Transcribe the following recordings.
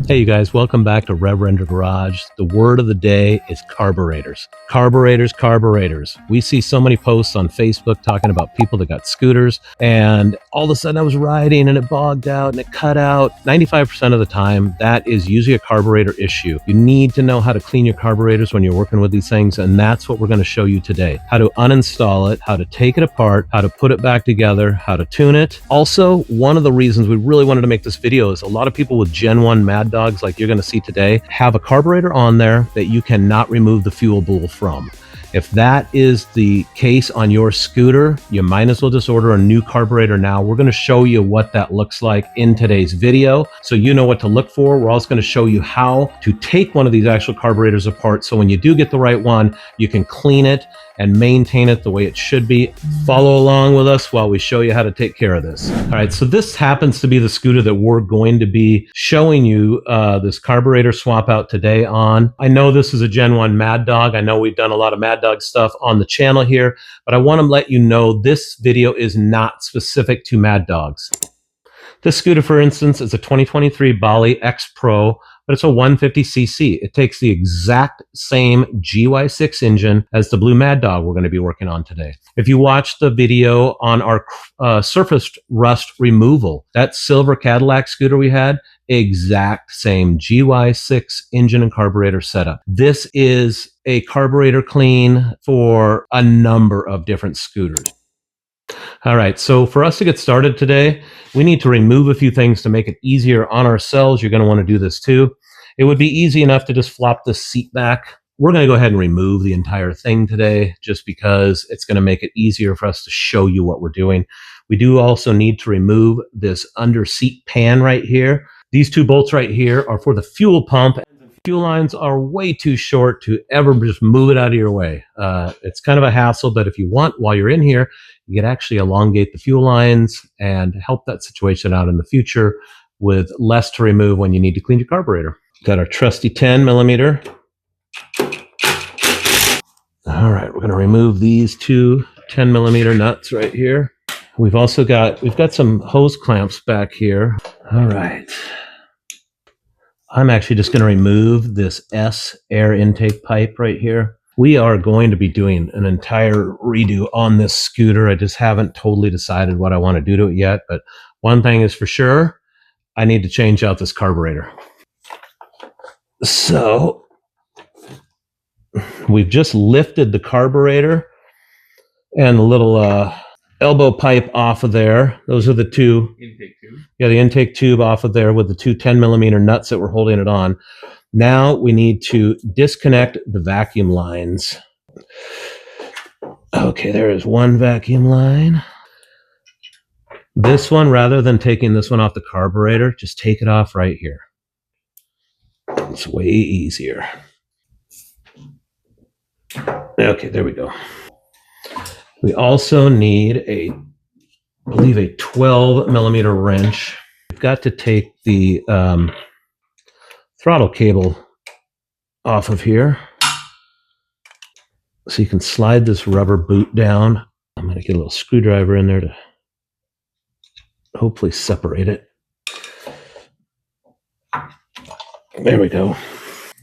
Hey you guys, welcome back to Rev Render Garage. The word of the day is carburetors. Carburetors. We see so many posts on Facebook talking about people that got scooters, and all of a sudden I was riding and it bogged out and it cut out. 95% of the time, that is usually a carburetor issue. You need to know how to clean your carburetors when you're working with these things, and that's what we're going to show you today. How to uninstall it, how to take it apart, how to put it back together, how to tune it. Also, one of the reasons we really wanted to make this video is a lot of people with Gen 1 Mad Dogs, like you're going to see today, have a carburetor on there that you cannot remove the fuel bowl from. If that is the case on your scooter, you might as well just order a new carburetor now. We're going to show you what that looks like in today's video, so you know what to look for. We're also going to show you how to take one of these actual carburetors apart, so when you do get the right one, you can clean it and maintain it the way it should be. Follow along with us while we show you how to take care of this. All right, so this happens to be the scooter that we're going to be showing you this carburetor swap out today on. I know this is a Gen 1 Mad Dog. I know we've done a lot of Mad Dog stuff on the channel here, but I want to let you know this video is not specific to Mad Dogs. This scooter, for instance, is a 2023 Bali X Pro, but it's a 150cc. It takes the exact same GY6 engine as the Blue Mad Dog we're going to be working on today. If you watch the video on our surface rust removal, that silver Cadillac scooter we had, exact same GY6 engine and carburetor setup. This is a carburetor clean for a number of different scooters. All right, so for us to get started today, we need to remove a few things to make it easier on ourselves. You're going to want to do this too. It would be easy enough to just flop this seat back. We're going to go ahead and remove the entire thing today just because it's going to make it easier for us to show you what we're doing. We do also need to remove this under seat pan right here. These two bolts right here are for the fuel pump. Fuel lines are way too short to ever just move it out of your way. It's kind of a hassle, but if you want, while you're in here, you can actually elongate the fuel lines and help that situation out in the future with less to remove when you need to clean your carburetor. Got our trusty 10 millimeter. All right, we're going to remove these two 10 millimeter nuts right here. We've got some hose clamps back here. All right. I'm actually just going to remove this S air intake pipe right here. We are going to be doing an entire redo on this scooter. I just haven't totally decided what I want to do to it yet, but one thing is for sure, I need to change out this carburetor. So we've just lifted the carburetor and the little elbow pipe off of there. Those are the two intake tube. Yeah, the intake tube off of there with the two 10 millimeter nuts that we're holding it on. Now we need to disconnect the vacuum lines. Okay, there is one vacuum line. This one, rather than taking this one off the carburetor, just take it off right here. It's way easier. Okay, there we go. We also need I believe a 12 millimeter wrench. We've got to take the throttle cable off of here. So you can slide this rubber boot down. I'm going to get a little screwdriver in there to hopefully separate it. There we go.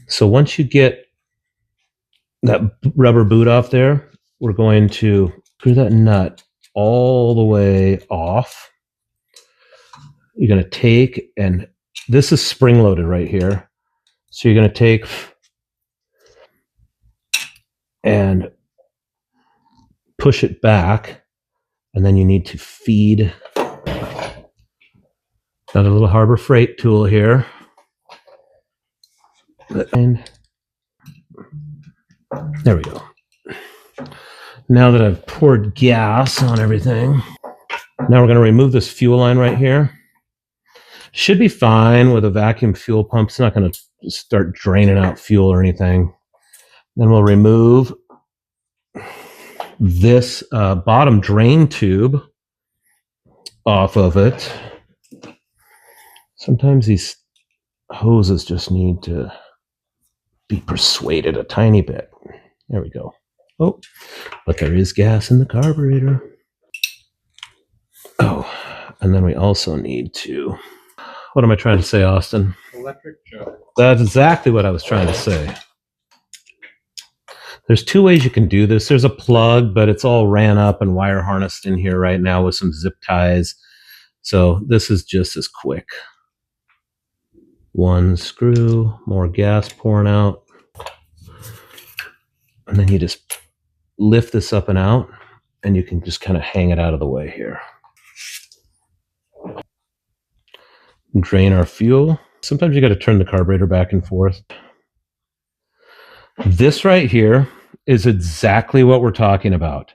So once you get that rubber boot off there, we're going to screw that nut all the way off. You're going to take, and this is spring loaded right here. So you're going to take and push it back, and then you need to feed. Got a little Harbor Freight tool here. And there we go. Now that I've poured gas on everything, now we're going to remove this fuel line right here. Should be fine with a vacuum fuel pump. It's not going to start draining out fuel or anything. Then we'll remove this bottom drain tube off of it. Sometimes these hoses just need to be persuaded a tiny bit. There we go. Oh, but there is gas in the carburetor. Oh, and then we also need to What am I trying to say, Austin? Electric choke. That's exactly what I was trying to say. There's two ways you can do this. There's a plug, but it's all ran up and wire harnessed in here right now with some zip ties. So this is just as quick. One screw, more gas pouring out. And then you just lift this up and out, and you can just kind of hang it out of the way here. Drain our fuel. Sometimes you got to turn the carburetor back and forth. This right here is exactly what we're talking about.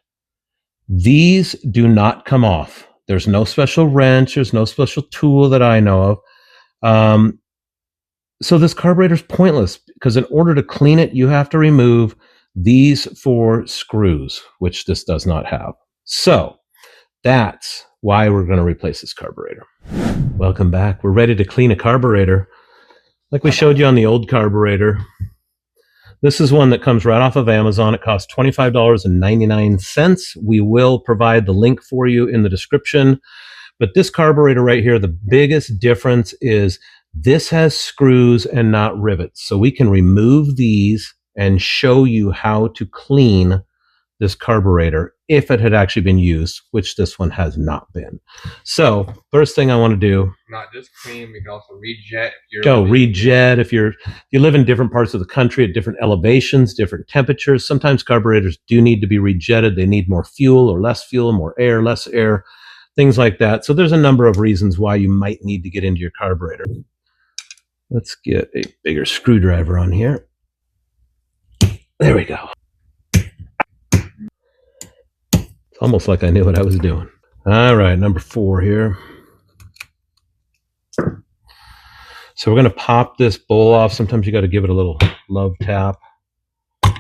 These do not come off. There's no special wrench. There's no special tool that I know of. So this carburetor is pointless because in order to clean it, you have to remove these 4 screws, which this does not have. So that's why we're going to replace this carburetor. Welcome back. We're ready to clean a carburetor. Like we showed you on the old carburetor. This is one that comes right off of Amazon. It costs $25.99. We will provide the link for you in the description. But this carburetor right here, the biggest difference is this has screws and not rivets. So we can remove these and show you how to clean this carburetor if it had actually been used, which this one has not been. So first thing I want to do, not just clean, we can also rejet. Rejet if you live in different parts of the country at different elevations, different temperatures. Sometimes carburetors do need to be rejetted. They need more fuel or less fuel, more air, less air, things like that. So there's a number of reasons why you might need to get into your carburetor. Let's get a bigger screwdriver on here. There we go. It's almost like I knew what I was doing. All right, number 4 here. So we're going to pop this bowl off. Sometimes you got to give it a little love tap.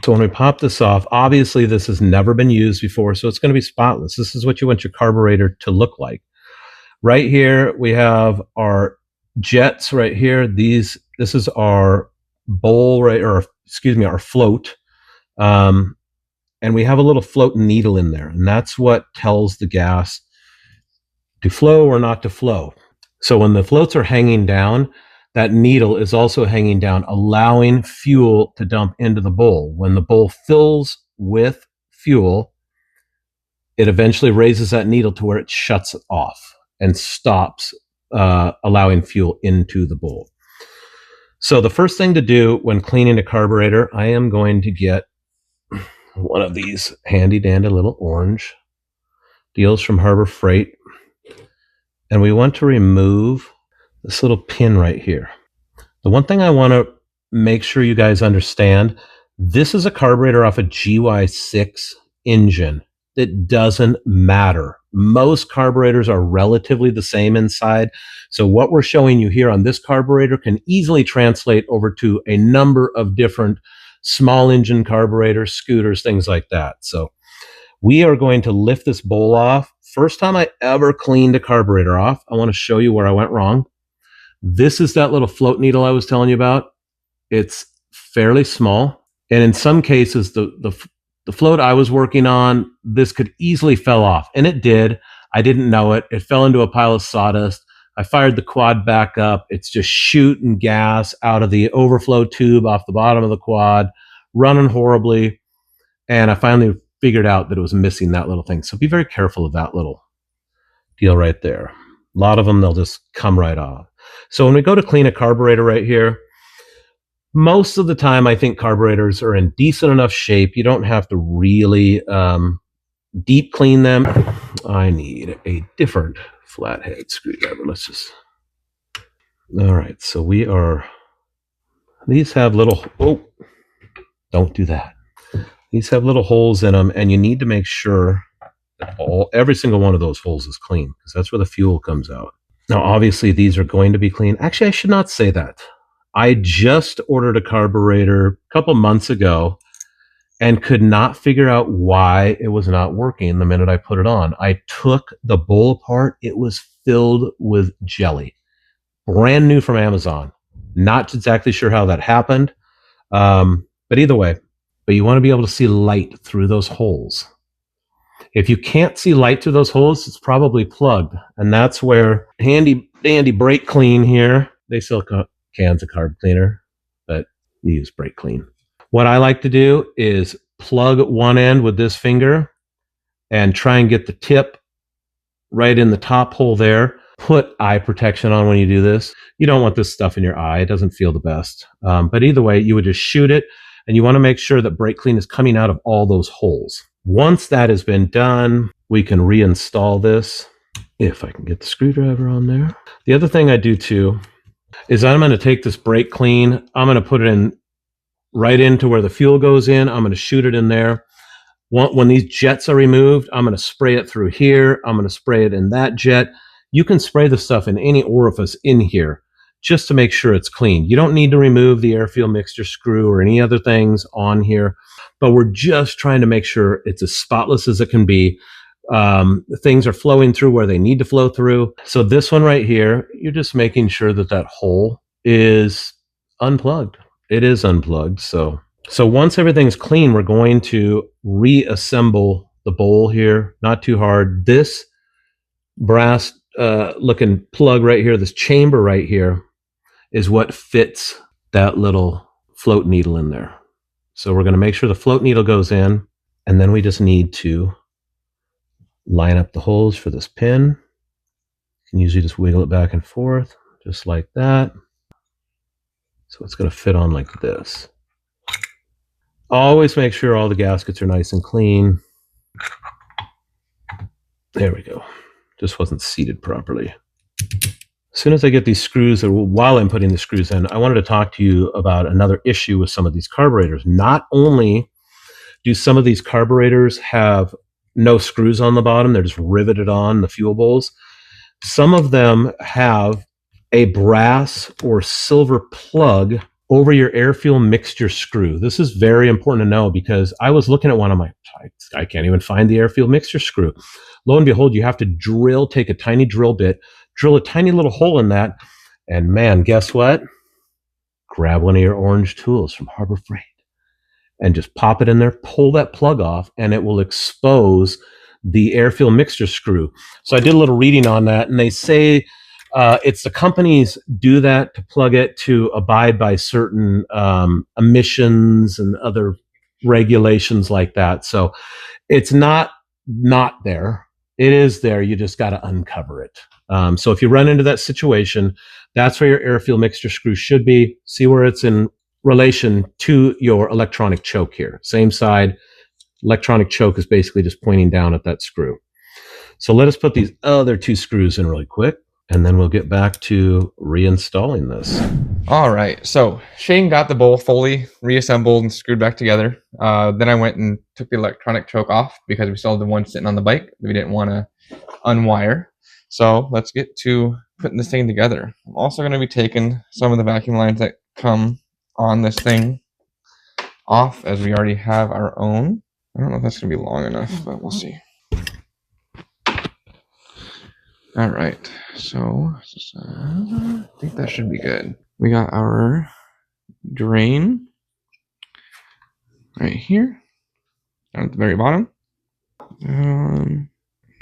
So when we pop this off, obviously this has never been used before, so it's going to be spotless. This is what you want your carburetor to look like. Right here, we have our jets right here. This is our bowl, right, or excuse me, our float. And we have a little float needle in there, and that's what tells the gas to flow or not to flow. So when the floats are hanging down, that needle is also hanging down, allowing fuel to dump into the bowl. When the bowl fills with fuel, it eventually raises that needle to where it shuts it off and stops allowing fuel into the bowl. So the first thing to do when cleaning a carburetor, I am going to get one of these handy dandy little orange deals from Harbor Freight. And we want to remove this little pin right here. The one thing I want to make sure you guys understand, this is a carburetor off a GY6 engine. It doesn't matter. Most carburetors are relatively the same inside. So what we're showing you here on this carburetor can easily translate over to a number of different small engine carburetors, scooters, things like that. So we are going to lift this bowl off. First time I ever cleaned a carburetor off, I want to show you where I went wrong. This is that little float needle I was telling you about. It's fairly small. And in some cases, the float I was working on, this could easily fell off. And it did. I didn't know it. It fell into a pile of sawdust. I fired the quad back up. It's just shooting gas out of the overflow tube off the bottom of the quad, running horribly. And I finally figured out that it was missing that little thing. So be very careful of that little deal right there. A lot of them, they'll just come right off. So when we go to clean a carburetor right here, most of the time I think carburetors are in decent enough shape. You don't have to really deep clean them. I need a different flathead screwdriver. Let's just, all right, so these have little, oh, don't do that. These have little holes in them, and you need to make sure that every single one of those holes is clean, because that's where the fuel comes out. Now, obviously, these are going to be clean. Actually, I should not say that. I just ordered a carburetor a couple months ago and could not figure out why it was not working the minute I put it on. I took the bowl apart. It was filled with jelly. Brand new from Amazon. Not exactly sure how that happened. But either way, but you want to be able to see light through those holes. If you can't see light through those holes, it's probably plugged. And that's where handy dandy brake clean here. They sell cans of carb cleaner, but you use brake clean. What I like to do is plug one end with this finger and try and get the tip right in the top hole there. Put eye protection on when you do this. You don't want this stuff in your eye. It doesn't feel the best. But either way, you would just shoot it, and you want to make sure that brake clean is coming out of all those holes. Once that has been done, we can reinstall this, if I can get the screwdriver on there. The other thing I do too is I'm going to take this brake clean. I'm going to put it in right into where the fuel goes in. I'm going to shoot it in there. When these jets are removed, I'm going to spray it through here. I'm going to spray it in that jet. You can spray the stuff in any orifice in here just to make sure it's clean. You don't need to remove the air fuel mixture screw or any other things on here, but we're just trying to make sure it's as spotless as it can be. Things are flowing through where they need to flow through. So this one right here, you're just making sure that that hole is unplugged. It is unplugged. So once everything's clean, we're going to reassemble the bowl here. Not too hard. This brass looking plug right here, this chamber right here, is what fits that little float needle in there. So we're going to make sure the float needle goes in, and then we just need to line up the holes for this pin. You can usually just wiggle it back and forth, just like that. So it's going to fit on like this. Always make sure all the gaskets are nice and clean. There we go. Just wasn't seated properly. As soon as I get these screws, or while I'm putting the screws in, I wanted to talk to you about another issue with some of these carburetors. Not only do some of these carburetors have no screws on the bottom, they're just riveted on the fuel bowls. Some of them have a brass or silver plug over your air fuel mixture screw. This is very important to know because I was looking at one of my, I can't even find the air fuel mixture screw. Lo and behold, you have to take a tiny drill bit, drill a tiny little hole in that, and man, guess what? Grab one of your orange tools from Harbor Freight and just pop it in there, pull that plug off, and it will expose the air fuel mixture screw. So I did a little reading on that, and they say it's the companies do that to plug it to abide by certain emissions and other regulations like that. So it's not there. It is there. You just got to uncover it. So if you run into that situation, that's where your air fuel mixture screw should be. See where it's in relation to your electronic choke here. Same side. Electronic choke is basically just pointing down at that screw. So let us put these other two screws in really quick, and then we'll get back to reinstalling this. All right, so Shane got the bowl fully reassembled and screwed back together. Then I went and took the electronic choke off because we still had the one sitting on the bike that we didn't want to unwire. So let's get to putting this thing together. I'm also going to be taking some of the vacuum lines that come on this thing off, as we already have our own. I don't know if that's going to be long enough, but we'll see. All right, so I think that should be good. We got our drain right here down at the very bottom.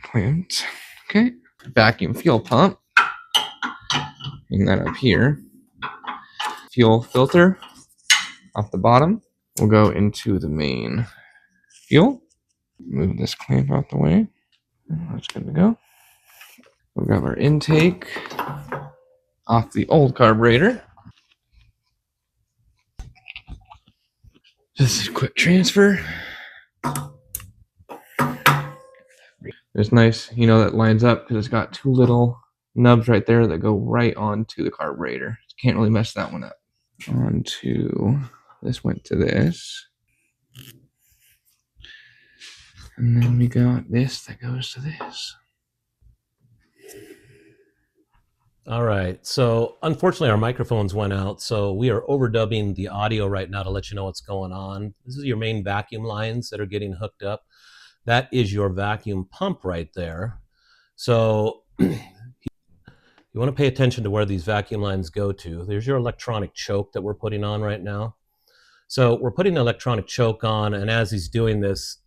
Clamps. Okay. Vacuum fuel pump. Hang that up here. Fuel filter off the bottom. We'll go into the main fuel. Move this clamp out the way. That's good to go. We'll grab our intake off the old carburetor. Just a quick transfer. It's nice, you know, that lines up because it's got two little nubs right there that go right onto the carburetor. Can't really mess that one up. This went to this. And then we got this that goes to this. All right. So unfortunately, our microphones went out. So we are overdubbing the audio right now to let you know what's going on. This is your main vacuum lines that are getting hooked up. That is your vacuum pump right there. So you want to pay attention to where these vacuum lines go to. There's your electronic choke that we're putting on right now. So we're putting the electronic choke on, and as he's doing this,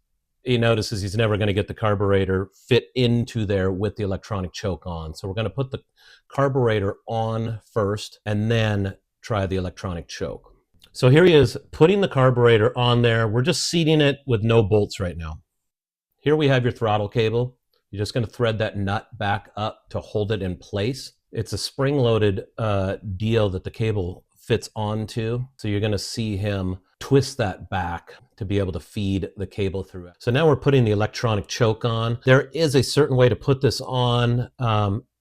he notices he's never going to get the carburetor fit into there with the electronic choke on. So we're going to put the carburetor on first and then try the electronic choke. So here he is putting the carburetor on there. We're just seating it with no bolts right now. Here we have your throttle cable. You're just going to thread that nut back up to hold it in place. It's a spring-loaded deal that the cable fits onto. So you're going to see him twist that back to be able to feed the cable through it. So now we're putting the electronic choke on. There is a certain way to put this on.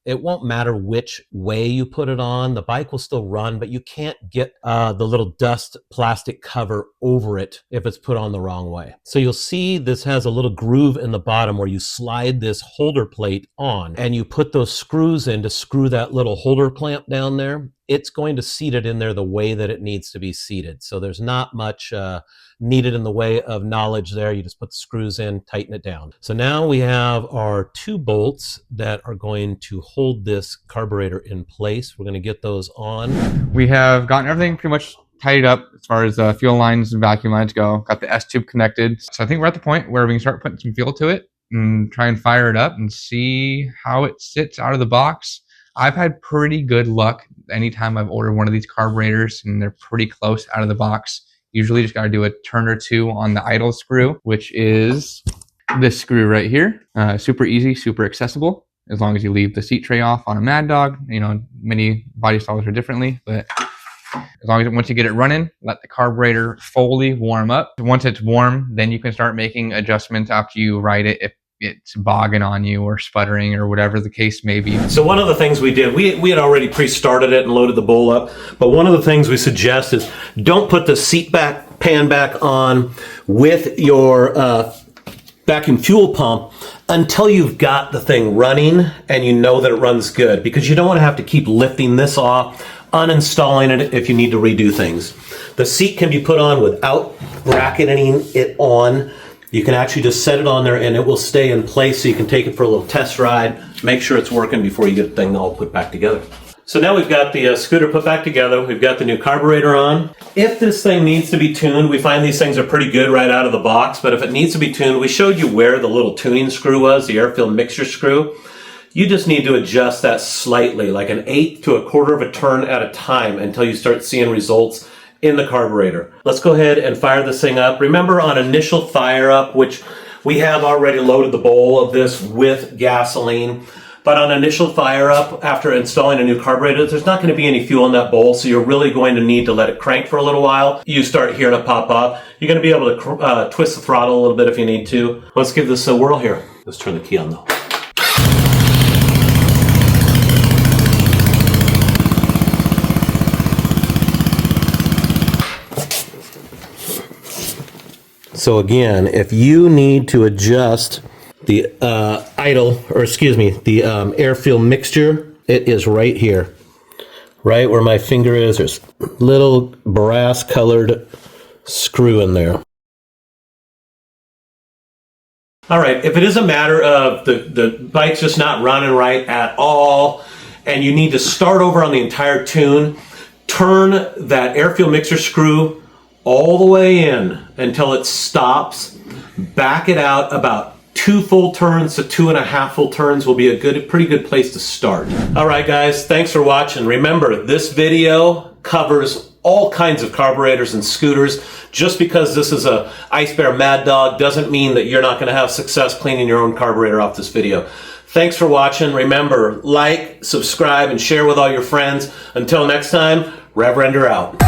It won't matter which way you put it on. The bike will still run, but you can't get the little dust plastic cover over it if it's put on the wrong way. So you'll see this has a little groove in the bottom where you slide this holder plate on and you put those screws in to screw that little holder clamp down there. It's going to seat it in there the way that it needs to be seated. So there's not much needed in the way of knowledge there. You just put the screws in, tighten it down. So now we have our 2 bolts that are going to hold this carburetor in place. We're going to get those on. We have gotten everything pretty much tidied up as far as fuel lines and vacuum lines go. Got the S-tube connected. So I think we're at the point where we can start putting some fuel to it and try and fire it up and see how it sits out of the box. I've had pretty good luck anytime I've ordered one of these carburetors and they're pretty close out of the box. Usually just got to do a turn or 2 on the idle screw, which is this screw right here. Super easy, super accessible, as long as you leave the seat tray off on a Mad Dog. You know, many body styles are differently, but as long as once you get it running, let the carburetor fully warm up. Once it's warm, then you can start making adjustments after you ride it if it's bogging on you or sputtering or whatever the case may be. So one of the things we did, we had already pre-started it and loaded the bowl up, but one of the things we suggest is don't put the seat back pan back on with your vacuum fuel pump until you've got the thing running and you know that it runs good, because you don't want to have to keep lifting this off, uninstalling it if you need to redo things. The seat can be put on without bracketing it on. You can actually just set it on there and it will stay in place, so you can take it for a little test ride, make sure it's working before you get the thing all put back together. So now we've got the scooter put back together, we've got the new carburetor on. If this thing needs to be tuned, we find these things are pretty good right out of the box, but if it needs to be tuned, we showed you where the little tuning screw was, the air-filled mixture screw. You just need to adjust that slightly, like 1/8 to 1/4 of a turn at a time until you start seeing results in the carburetor. Let's go ahead and fire this thing up. Remember, on initial fire up, which we have already loaded the bowl of this with gasoline, but on initial fire up, after installing a new carburetor, there's not going to be any fuel in that bowl, so you're really going to need to let it crank for a little while. You start hearing it pop up. You're going to be able to twist the throttle a little bit if you need to. Let's give this a whirl here. Let's turn the key on though. So again, if you need to adjust the the air-filled mixture, it is right here. Right where my finger is, there's a little brass colored screw in there. All right, if it is a matter of the bike's just not running right at all, and you need to start over on the entire tune, turn that air-filled mixture screw all the way in until it stops. Back it out about 2 full turns to 2.5 full turns will be a pretty good place to start. All right, guys, thanks for watching. Remember, this video covers all kinds of carburetors and scooters. Just because this is a Ice Bear Mad Dog doesn't mean that you're not going to have success cleaning your own carburetor off this video. Thanks for watching. Remember, like, subscribe, and share with all your friends. Until next time, Rev Render out.